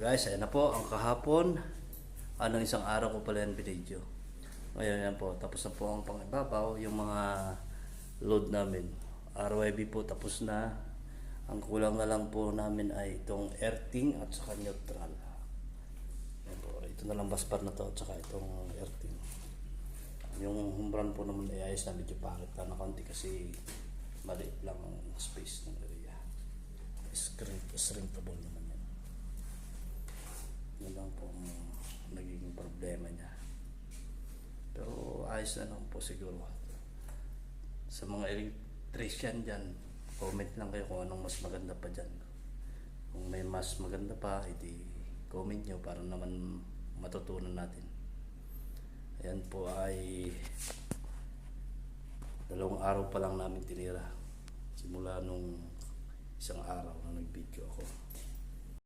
Guys, ayan na po ang kahapon. Isang araw ko pala yan binidyo. Ngayon yan po, tapos na po ang pangibabaw. Yung mga load namin, RYB po tapos na. Ang kulang na lang po namin ay itong earthing at saka neutral. Ayan po, ito na lang baspar na to at saka itong earthing. Yung humbran po naman ay ayos na, medyo pangit lang na konti kasi maliit lang ang space ng area. Shrinkable naman yan. Yun lang po ang naging problema niya. Pero ayos na lang po siguro. Sa mga electrician dyan, comment lang kayo kung anong mas maganda pa dyan. Kung may mas maganda pa, edi comment nyo para naman matutunan natin. Ayan po ay 2 araw pa lang namin tinira. Simula nung isang araw na nag-video ako.